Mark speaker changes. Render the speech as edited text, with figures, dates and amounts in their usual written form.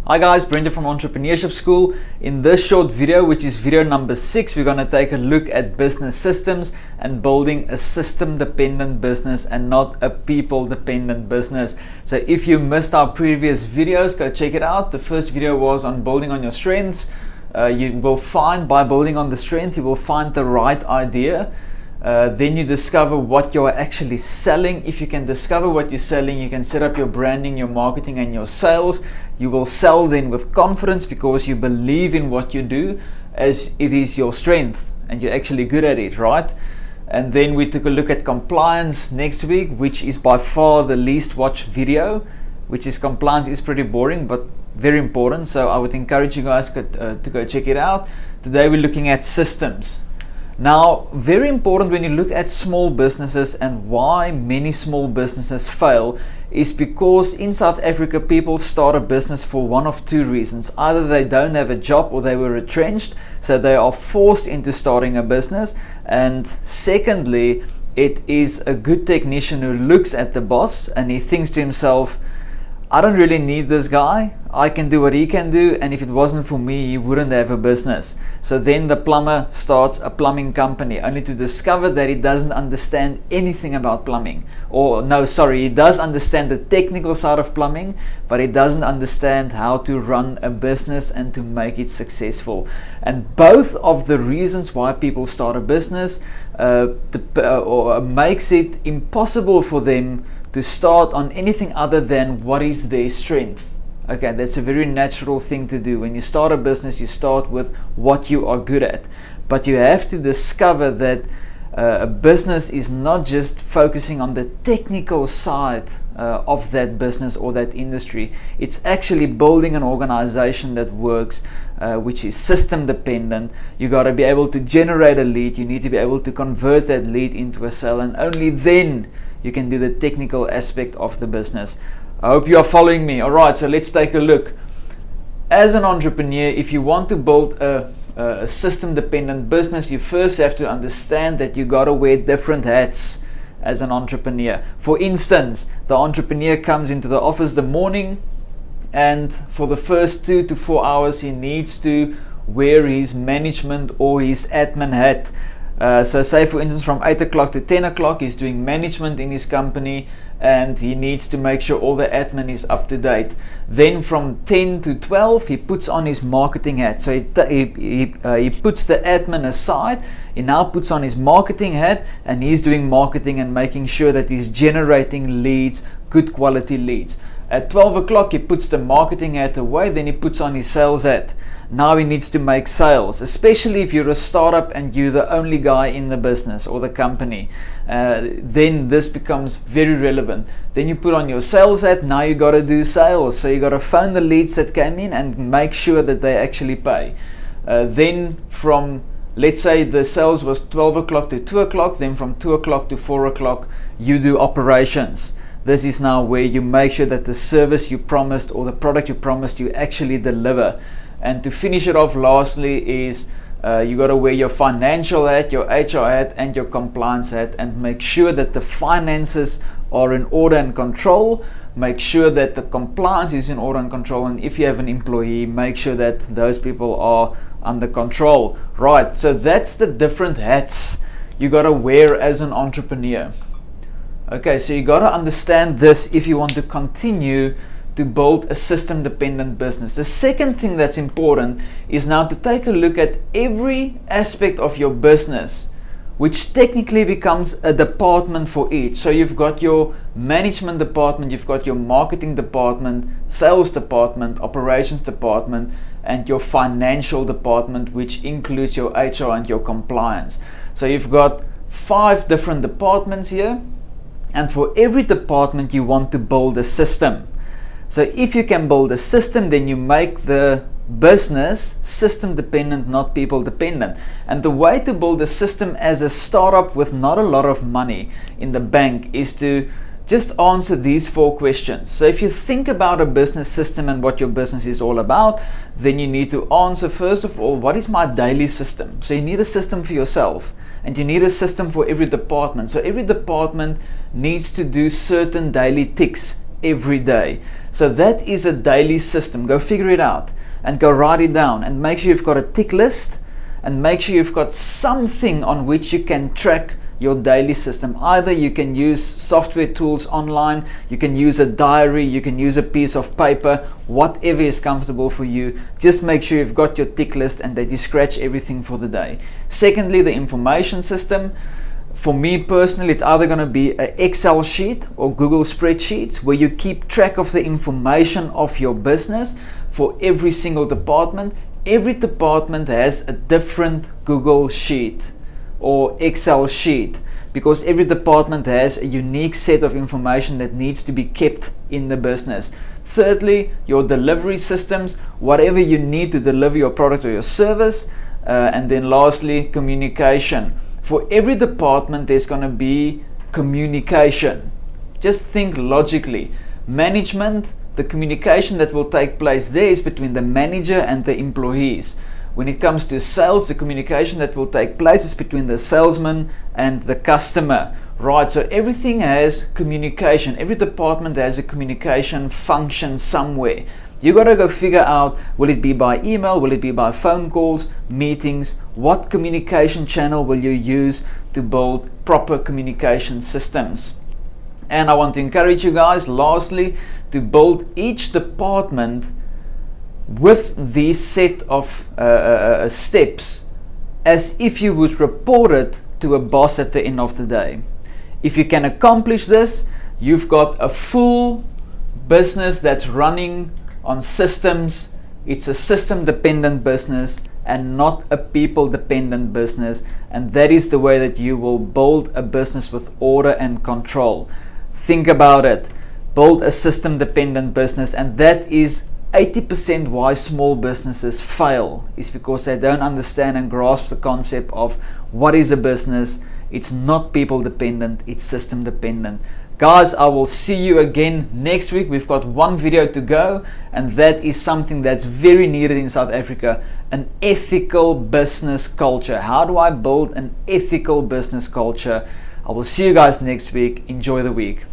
Speaker 1: Hi guys, Brendan from Entrepreneurship School. In this short video, which is video number 6, we're going to take a look at business systems and building a system-dependent business and not a people-dependent business. So if you missed our previous videos, go check it out. The first video was on building on your strengths. You will find, by building on the strength, you will find the right idea. Then you discover what you're actually selling. If you can discover what you're selling, you can set up your branding, your marketing, and your sales. You will sell then with confidence because you believe in what you do as it is your strength and you're actually good at it, right? And then we took a look at compliance next week, which is by far the least watched video, which is compliance is pretty boring but very important. So I would encourage you guys to go check it out. Today we're looking at systems. Now, very important when you look at small businesses and why many small businesses fail is because in South Africa people start a business for one of two reasons. Either they don't have a job or they were retrenched, so they are forced into starting a business. And secondly, it is a good technician who looks at the boss and he thinks to himself, I don't really need this guy. I can do what he can do, and if it wasn't for me, he wouldn't have a business. So then the plumber starts a plumbing company, only to discover that he doesn't understand anything about plumbing. Or no, sorry, he does understand the technical side of plumbing, but he doesn't understand how to run a business and to make it successful. And both of the reasons why people start a business makes it impossible for them to start on anything other than what is their strength. Okay, that's a very natural thing to do. When you start a business, you start with what you are good at. But you have to discover that a business is not just focusing on the technical side of that business or that industry. It's actually building an organization that works, which is system dependent. You got to be able to generate a lead. You need to be able to convert that lead into a sale, and only then you can do the technical aspect of the business. I hope you are following me. Alright, so let's take a look. As an entrepreneur, if you want to build a system-dependent business, you first have to understand that you gotta wear different hats as an entrepreneur. For instance, the entrepreneur comes into the office the morning, and for the first 2 to 4 hours he needs to wear his management or his admin hat. So say for instance from 8 o'clock to 10 o'clock he's doing management in his company, and he needs to make sure all the admin is up to date. Then from 10 to 12 he puts on his marketing hat. So he puts the admin aside, he now puts on his marketing hat, and he's doing marketing and making sure that he's generating leads, good quality leads. At 12 o'clock he puts the marketing hat away, then he puts on his sales hat. Now he needs to make sales, especially if you're a startup and you're the only guy in the business or the company. Then this becomes very relevant. Then you put on your sales hat, now you got to do sales. So you got to phone the leads that came in and make sure that they actually pay. Then from, let's say the sales was 12 o'clock to 2 o'clock, then from 2 o'clock to 4 o'clock you do operations. This is now where you make sure that the service you promised or the product you promised you actually deliver. And to finish it off lastly is you got to wear your financial hat, your HR hat, and your compliance hat, and make sure that the finances are in order and control. Make sure that the compliance is in order and control, and if you have an employee, make sure that those people are under control. Right, so that's the different hats you got to wear as an entrepreneur. Okay, so you got to understand this if you want to continue to build a system-dependent business. The second thing that's important is now to take a look at every aspect of your business, which technically becomes a department for each. So you've got your management department, you've got your marketing department, sales department, operations department, and your financial department, which includes your HR and your compliance. So you've got 5 different departments here, and for every department you want to build a system. So if you can build a system, then you make the business system dependent, not people dependent. And the way to build a system as a startup with not a lot of money in the bank is to just answer these 4 questions. So if you think about a business system and what your business is all about, then you need to answer first of all, what is my daily system? So you need a system for yourself, and you need a system for every department. So every department needs to do certain daily ticks every day. So that is a daily system. Go figure it out and go write it down, and make sure you've got a tick list, and make sure you've got something on which you can track your daily system. Either you can use software tools online, you can use a diary, you can use a piece of paper, whatever is comfortable for you. Just make sure you've got your tick list and that you scratch everything for the day. Secondly, the information system. For me personally, it's either going to be an Excel sheet or Google spreadsheets where you keep track of the information of your business for every single department. Every department has a different Google sheet or Excel sheet, because every department has a unique set of information that needs to be kept in the business. Thirdly, your delivery systems, whatever you need to deliver your product or your service. And then lastly, communication. For every department, there's going to be communication. Just think logically. Management, the communication that will take place there is between the manager and the employees. When it comes to sales, the communication that will take place is between the salesman and the customer. Right, so everything has communication. Every department has a communication function somewhere. You got to go figure out, will it be by email, will it be by phone calls, meetings, what communication channel will you use to build proper communication systems. And I want to encourage you guys, lastly, to build each department with these set of steps as if you would report it to a boss at the end of the day. If you can accomplish this, you've got a full business that's running on systems. It's a system dependent business and not a people dependent business, and that is the way that you will build a business with order and control. Think about it. Build a system dependent business, and that is 80% why small businesses fail, is because they don't understand and grasp the concept of what is a business. It's not people dependent, it's system dependent. Guys, I will see you again next week. We've got one video to go, and that is something that's very needed in South Africa, an ethical business culture. How do I build an ethical business culture? I will see you guys next week. Enjoy the week.